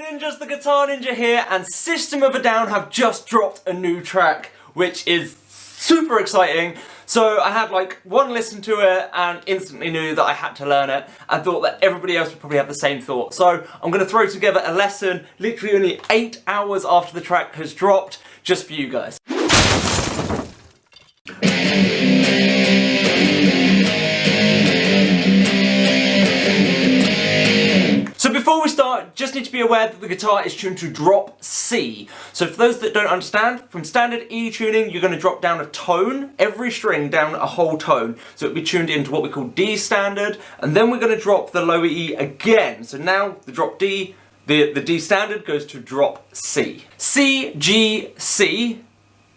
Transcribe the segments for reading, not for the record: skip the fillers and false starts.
Ninjas, the Guitar Ninja here, and System of a Down have just dropped a new track, which is super exciting. So I had like one listen to it and instantly knew that I had to learn it. I thought that everybody else would probably have the same thought. So I'm going to throw together a lesson literally only 8 hours after the track has dropped, just for you guys. So before we start, just need to be aware that the guitar is tuned to drop C. So for those that don't understand, from standard E tuning, you're going to drop down a tone, every string down a whole tone. So it'll be tuned into what we call D standard, and then we're going to drop the lower E again. So now the drop D, the D standard goes to drop C. C, G, C,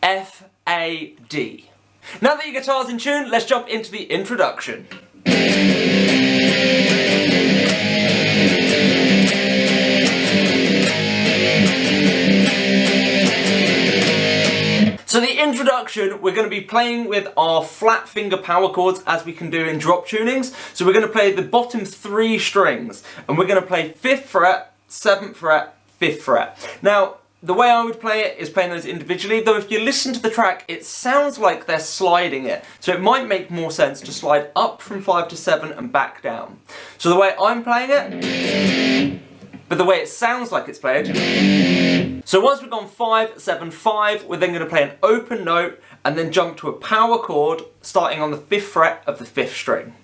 F, A, D. Now that your guitar's in tune, let's jump into the introduction. So the introduction, we're going to be playing with our flat finger power chords as we can do in drop tunings. So we're going to play the bottom 3 strings, and we're going to play 5th fret, 7th fret, 5th fret. Now, the way I would play it is playing those individually, though if you listen to the track, it sounds like they're sliding it. So it might make more sense to slide up from 5 to 7 and back down. So the way I'm playing it, but the way it sounds like it's played. So once we've gone 5, 7, 5, we're then going to play an open note and then jump to a power chord starting on the 5th fret of the 5th string.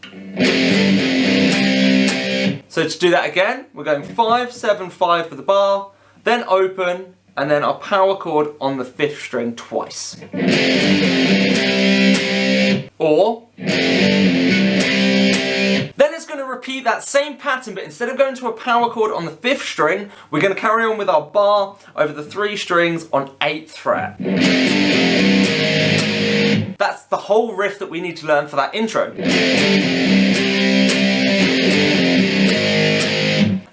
So to do that again, we're going 5, 7, 5 for the bar, then open, and then our power chord on the 5th string twice. Or then it's going to repeat that same pattern, but instead of going to a power chord on the 5th string, we're going to carry on with our bar over the 3 strings on 8th fret. That's the whole riff that we need to learn for that intro.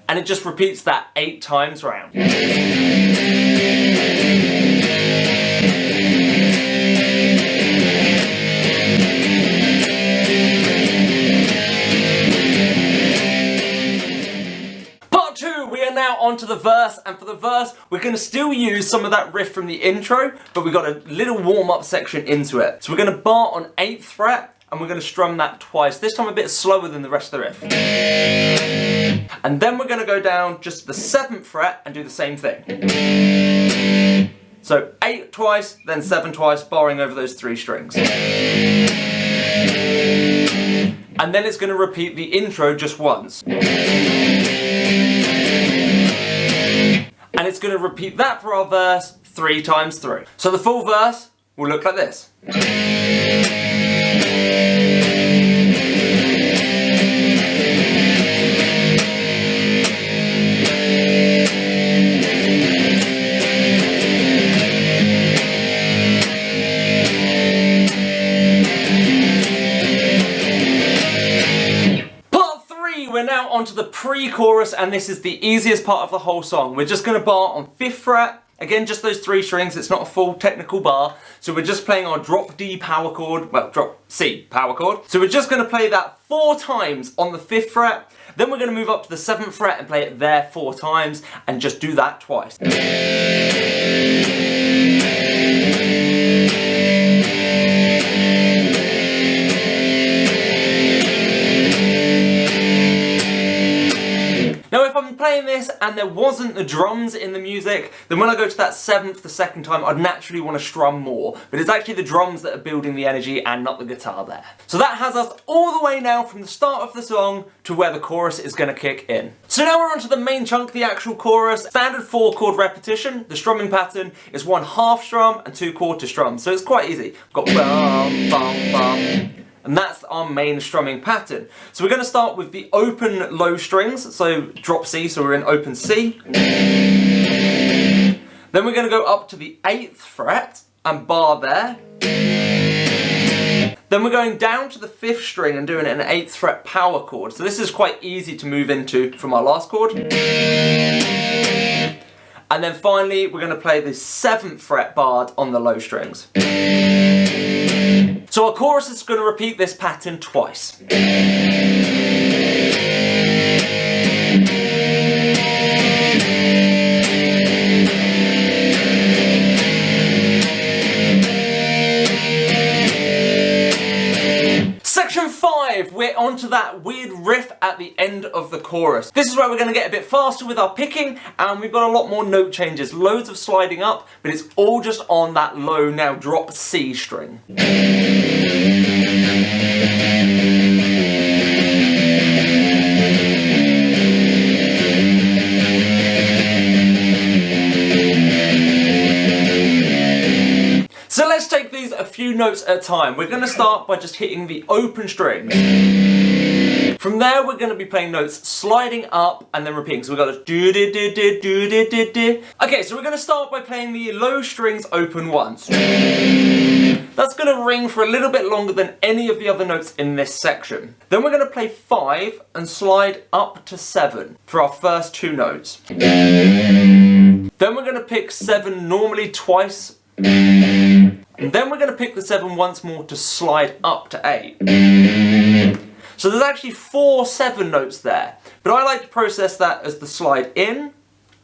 And it just repeats that 8 times round. Now onto the verse, and for the verse we're going to still use some of that riff from the intro, but we've got a little warm-up section into it. So we're going to bar on 8th fret and we're going to strum that twice, this time a bit slower than the rest of the riff. And then we're going to go down just to the 7th fret and do the same thing. So 8 twice, then 7 twice, barring over those 3 strings. And then it's going to repeat the intro just once. And it's going to repeat that for our verse 3 times through. So the full verse will look like this. We're now onto the pre-chorus, and this is the easiest part of the whole song. We're just going to bar on 5th fret, again just those 3 strings, it's not a full technical bar, so we're just playing our drop D power chord, well drop C power chord. So we're just going to play that 4 times on the 5th fret, then we're going to move up to the 7th fret and play it there 4 times, and just do that twice. Now if I'm playing this and there wasn't the drums in the music, then when I go to that 7th the second time, I'd naturally want to strum more. But it's actually the drums that are building the energy and not the guitar there. So that has us all the way now from the start of the song to where the chorus is going to kick in. So now we're on to the main chunk, the actual chorus. Standard 4 chord repetition. The strumming pattern is 1 half strum and 2 quarter strums. So it's quite easy. We've got bum, bum, bum. And that's our main strumming pattern. So we're going to start with the open low strings, so drop C, so we're in open C. Then we're going to go up to the 8th fret and bar there. Then we're going down to the 5th string and doing an 8th fret power chord. So this is quite easy to move into from our last chord. And then finally we're going to play the 7th fret barred on the low strings. So our chorus is going to repeat this pattern twice. that weird riff at the end of the chorus. This is where we're going to get a bit faster with our picking, and we've got a lot more note changes, loads of sliding up, but it's all just on that low, now drop C string. So let's take these a few notes at a time. We're going to start by just hitting the open strings. From there, we're going to be playing notes sliding up and then repeating. So we've got do do do do do do do do. Okay, so we're going to start by playing the low strings open once. That's going to ring for a little bit longer than any of the other notes in this section. Then we're going to play 5 and slide up to 7 for our first 2 notes. Then we're going to pick 7 normally twice. And then we're going to pick the 7 once more to slide up to 8. So there's actually 4 7 notes there, but I like to process that as the slide in,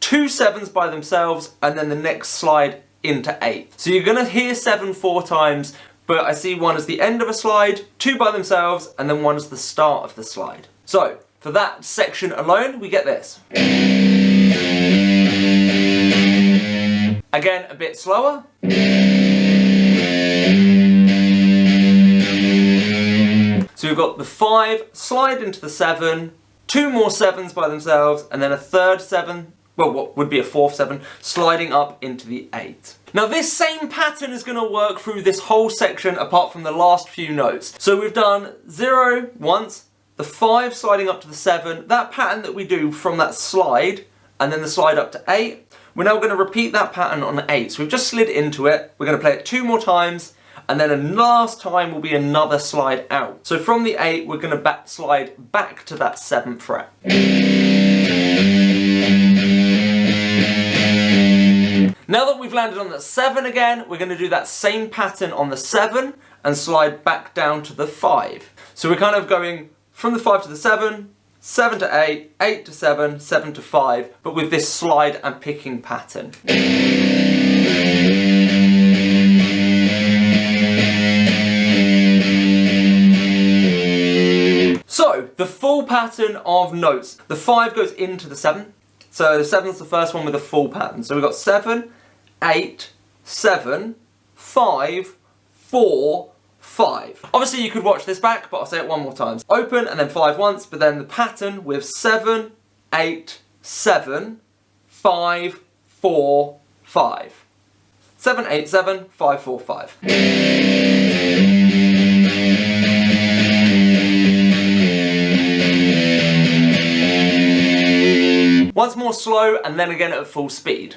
2 7s by themselves, and then the next slide into 8. So you're going to hear 7 4 times, but I see 1 as the end of a slide, 2 by themselves, and then 1 as the start of the slide. So for that section alone, we get this. Again, a bit slower. So we've got the 5, slide into the 7, 2 more 7s by themselves, and then a third 7, well, what would be a 4th 7, sliding up into the 8. Now this same pattern is going to work through this whole section apart from the last few notes. So we've done 0 once, the 5 sliding up to the 7, that pattern that we do from that slide, and then the slide up to 8. We're now going to repeat that pattern on 8. So we've just slid into it, we're going to play it 2 more times, and then a last time will be another slide out. So from the 8, we're going to slide back to that 7th fret. Now that we've landed on that 7 again, we're going to do that same pattern on the 7 and slide back down to the 5. So we're kind of going from the 5 to the 7, 7 to 8, 8 to 7, 7 to 5, but with this slide and picking pattern. So, the full pattern of notes. The 5 goes into the 7. So the 7's the first one with a full pattern. So we've got 7, 8, 7, 5, 4, 5. Obviously you could watch this back, but I'll say it one more time. Open and then 5 once, but then the pattern with 7, 8, 7, 5, 4, 5. 7, 8, 7, 5, 4, 5. Once more slow, and then again at full speed.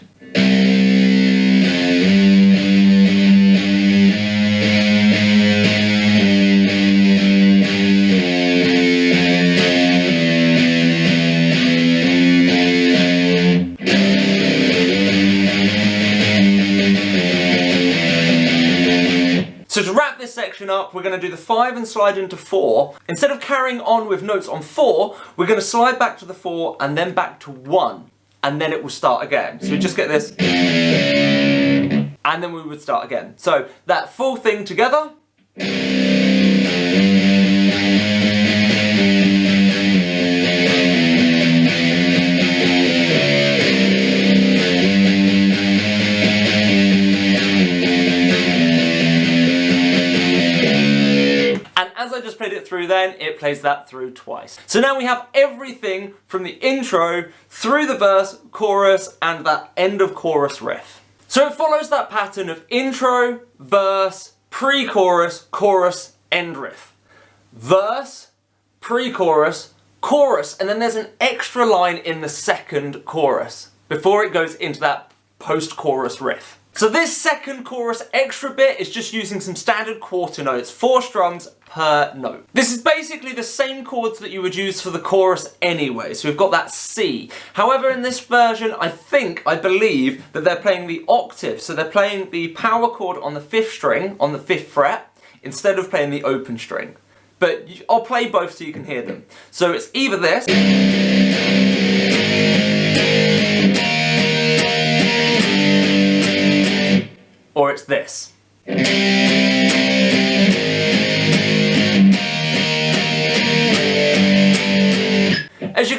So to wrap this section up, we're going to do the 5 and slide into 4. Instead of carrying on with notes on 4, we're going to slide back to the 4 and then back to 1. And then it will start again. So we just get this. And then we would start again. So that full thing together. As I just played it through then, it plays that through twice. So now we have everything from the intro, through the verse, chorus, and that end of chorus riff. So it follows that pattern of intro, verse, pre-chorus, chorus, end riff. Verse, pre-chorus, chorus, and then there's an extra line in the second chorus before it goes into that post-chorus riff. So this second chorus extra bit is just using some standard quarter notes, 4 strums per note. This is basically the same chords that you would use for the chorus anyway, so we've got that C. However, in this version, I believe that they're playing the octave, so they're playing the power chord on the 5th string, on the 5th fret, instead of playing the open string. But I'll play both so you can hear them. So it's either this, or it's this.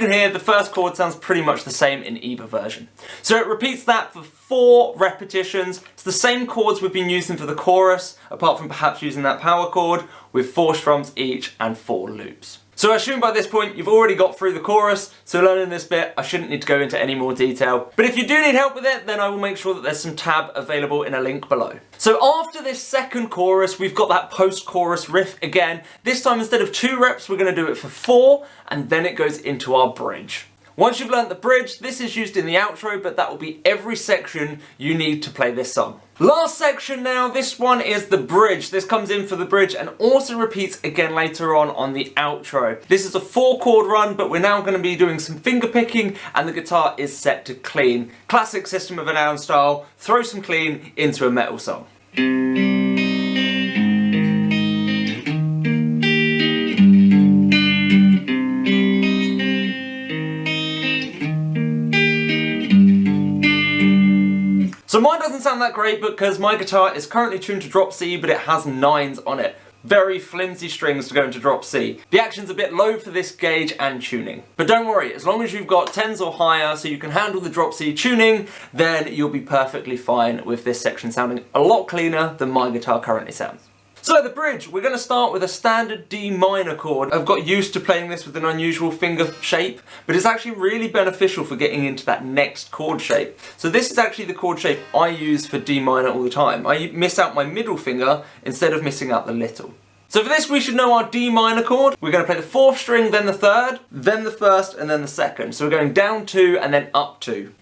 can hear, the first chord sounds pretty much the same in either version. So it repeats that for 4 repetitions. It's the same chords we've been using for the chorus, apart from perhaps using that power chord, with 4 strums each and 4 loops. So I assume by this point you've already got through the chorus, so learning this bit I shouldn't need to go into any more detail. But if you do need help with it, then I will make sure that there's some tab available in a link below. So after this second chorus, we've got that post-chorus riff again. This time instead of 2 reps, we're going to do it for 4, and then it goes into our bridge. Once you've learnt the bridge, this is used in the outro, but that will be every section you need to play this song. Last section now, this one is the bridge. This comes in for the bridge and also repeats again later on the outro. This is a 4-chord run, but we're now going to be doing some finger picking and the guitar is set to clean. Classic System of a Down style, throw some clean into a metal song. So mine doesn't sound that great because my guitar is currently tuned to drop C, but it has 9s on it. Very flimsy strings to go into drop C. The action's a bit low for this gauge and tuning. But don't worry, as long as you've got 10s or higher so you can handle the drop C tuning, then you'll be perfectly fine with this section sounding a lot cleaner than my guitar currently sounds. So the bridge, we're going to start with a standard D minor chord. I've got used to playing this with an unusual finger shape, but it's actually really beneficial for getting into that next chord shape. So this is actually the chord shape I use for D minor all the time. I miss out my middle finger instead of missing out the little. So for this we should know our D minor chord. We're going to play the 4th string, then the 3rd, then the 1st, and then the 2nd. So we're going down 2 and then up 2.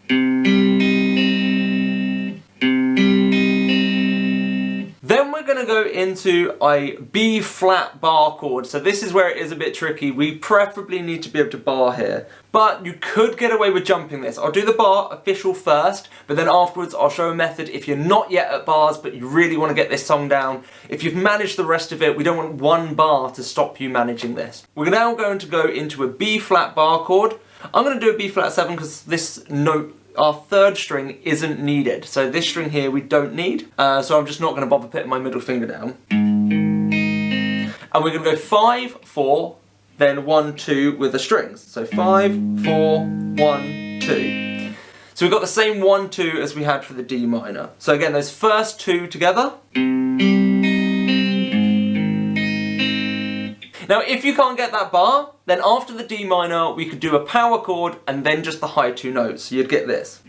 Then we're going to go into a B flat bar chord. So this is where it is a bit tricky. We preferably need to be able to bar here. But you could get away with jumping this. I'll do the bar official first, but then afterwards I'll show a method if you're not yet at bars but you really want to get this song down. If you've managed the rest of it, we don't want one bar to stop you managing this. We're now going to go into a B flat bar chord. I'm going to do a B flat 7 because this note, our 3rd string, isn't needed. So this string here we don't need. So I'm just not going to bother putting my middle finger down. And we're going to go 5, 4, then 1, 2 with the strings. So 5, 4, 1, 2. So we've got the same 1, 2 as we had for the D minor. So again, those first 2 together. Now if you can't get that bar, then after the D minor we could do a power chord and then just the high 2 notes. So you'd get this.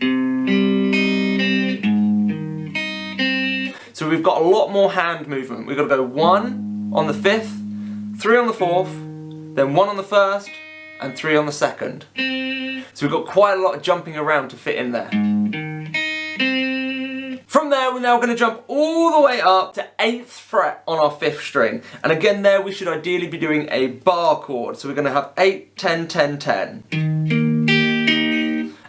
So we've got a lot more hand movement. We've got to go 1 on the 5th, 3 on the 4th, then 1 on the 1st, and 3 on the 2nd. So we've got quite a lot of jumping around to fit in there. From there, we're now going to jump all the way up to 8th fret on our 5th string. And again there, we should ideally be doing a bar chord. So we're going to have 8, 10, 10, 10.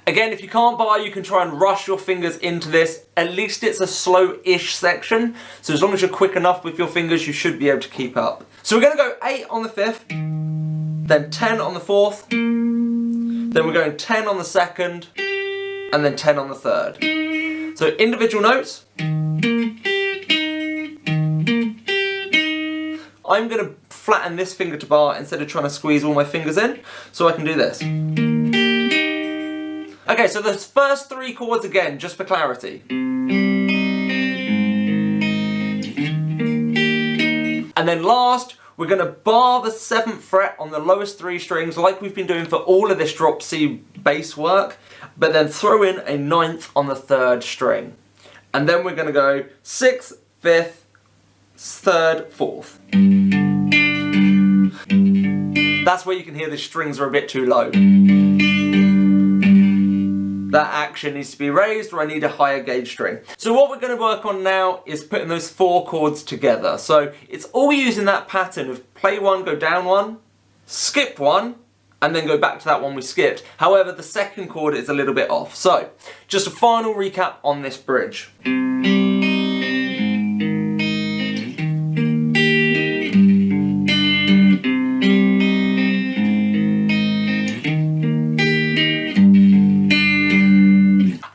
Again, if you can't bar, you can try and rush your fingers into this. At least it's a slow-ish section. So as long as you're quick enough with your fingers, you should be able to keep up. So we're going to go 8 on the 5th, then 10 on the 4th, then we're going 10 on the 2nd, and then 10 on the 3rd. So individual notes. I'm going to flatten this finger to bar instead of trying to squeeze all my fingers in, so I can do this. Okay, so those first 3 chords again, just for clarity. And then last, we're going to bar the 7th fret on the lowest 3 strings like we've been doing for all of this drop C bass work, but then throw in a 9th on the 3rd string. And then we're going to go 6th, 5th, 3rd, 4th. That's where you can hear the strings are a bit too low. That action needs to be raised, or I need a higher gauge string. So what we're going to work on now is putting those 4 chords together. So it's all using that pattern of play 1, go down 1, skip 1, and then go back to that one we skipped. However, the 2nd chord is a little bit off. So just a final recap on this bridge.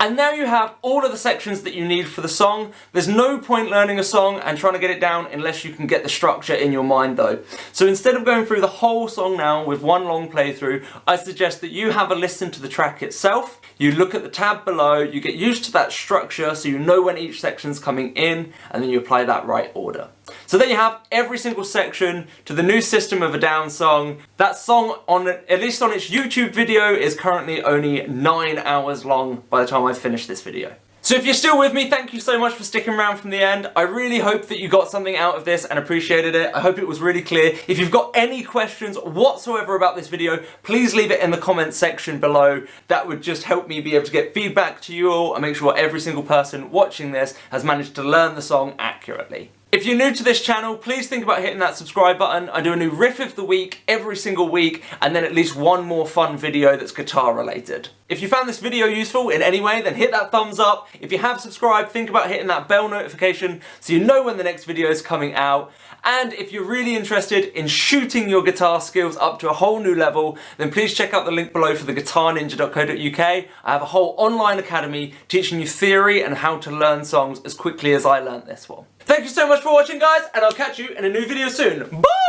And And now you have all of the sections that you need for the song. There's no point learning a song and trying to get it down unless you can get the structure in your mind though. So instead of going through the whole song now with one long playthrough, I suggest that you have a listen to the track itself, you look at the tab below, you get used to that structure so you know when each section's coming in, and then you apply that right order. So there you have every single section to the new System of a Down song. That song, at least on its YouTube video, is currently only 9 hours long by the time I finish this video. So if you're still with me, thank you so much for sticking around from the end. I really hope that you got something out of this and appreciated it. I hope it was really clear. If you've got any questions whatsoever about this video, please leave it in the comments section below. That would just help me be able to get feedback to you all and make sure every single person watching this has managed to learn the song accurately. If you're new to this channel, please think about hitting that subscribe button. I do a new riff of the week every single week, and then at least one more fun video that's guitar related. If you found this video useful in any way, then hit that thumbs up. If you have subscribed, think about hitting that bell notification so you know when the next video is coming out. And if you're really interested in shooting your guitar skills up to a whole new level, then please check out the link below for the guitarninja.co.uk. I have a whole online academy teaching you theory and how to learn songs as quickly as I learned this one. Thank you so much for watching, guys, and I'll catch you in a new video soon. Bye!